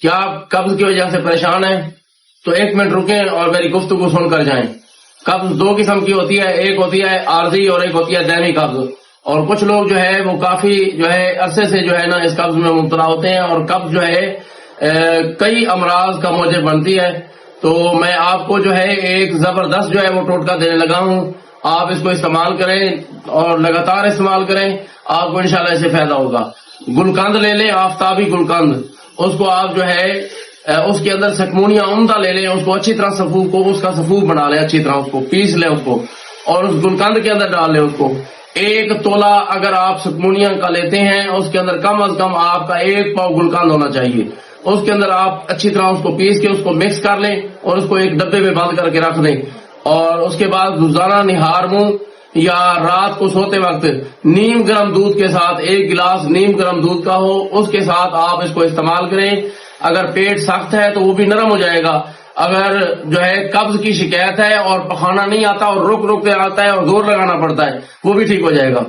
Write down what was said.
کیا آپ قبض کی وجہ سے پریشان ہیں تو 1 منٹ رکیں اور میری گفتگو سن کر جائیں۔ قبض 2 قسم کی ہوتی ہے، ایک ہوتی ہے عارضی اور ایک ہوتی ہے دائمی قبض، اور کچھ لوگ جو ہے وہ کافی جو ہے عرصے سے جو ہے نا اس قبض میں مبتلا ہوتے ہیں، اور قبض جو ہے کئی امراض کا موجب بنتی ہے۔ تو میں آپ کو جو ہے ایک زبردست جو ہے وہ ٹوٹکا دینے لگا ہوں، آپ اس کو استعمال کریں اور لگاتار استعمال کریں، آپ کو انشاءاللہ اس سے فائدہ ہوگا۔ گلقند لے لیں، آفتابی گلقند، اس کو آپ جو ہے اس کے اندر سکمونیا عمدہ لے لیں، اس کو اچھی طرح اس کا سفوف بنا لیں، اچھی طرح اس کو پیس لیں اس کو، اور اس گلقند کے اندر ڈال لیں اس کو۔ 1 تولہ اگر آپ سکمونیا کا لیتے ہیں، اس کے اندر کم از کم آپ کا 1 پاؤ گلقند ہونا چاہیے۔ اس کے اندر آپ اچھی طرح اس کو پیس کے اس کو مکس کر لیں اور اس کو ایک ڈبے میں بند کر کے رکھ دیں، اور اس کے بعد روزانہ نہار منہ یا رات کو سوتے وقت نیم گرم دودھ کے ساتھ 1 گلاس نیم گرم دودھ کا ہو، اس کے ساتھ آپ اس کو استعمال کریں۔ اگر پیٹ سخت ہے تو وہ بھی نرم ہو جائے گا، اگر جو ہے قبض کی شکایت ہے اور پخانا نہیں آتا اور رک کے آتا ہے اور زور لگانا پڑتا ہے، وہ بھی ٹھیک ہو جائے گا۔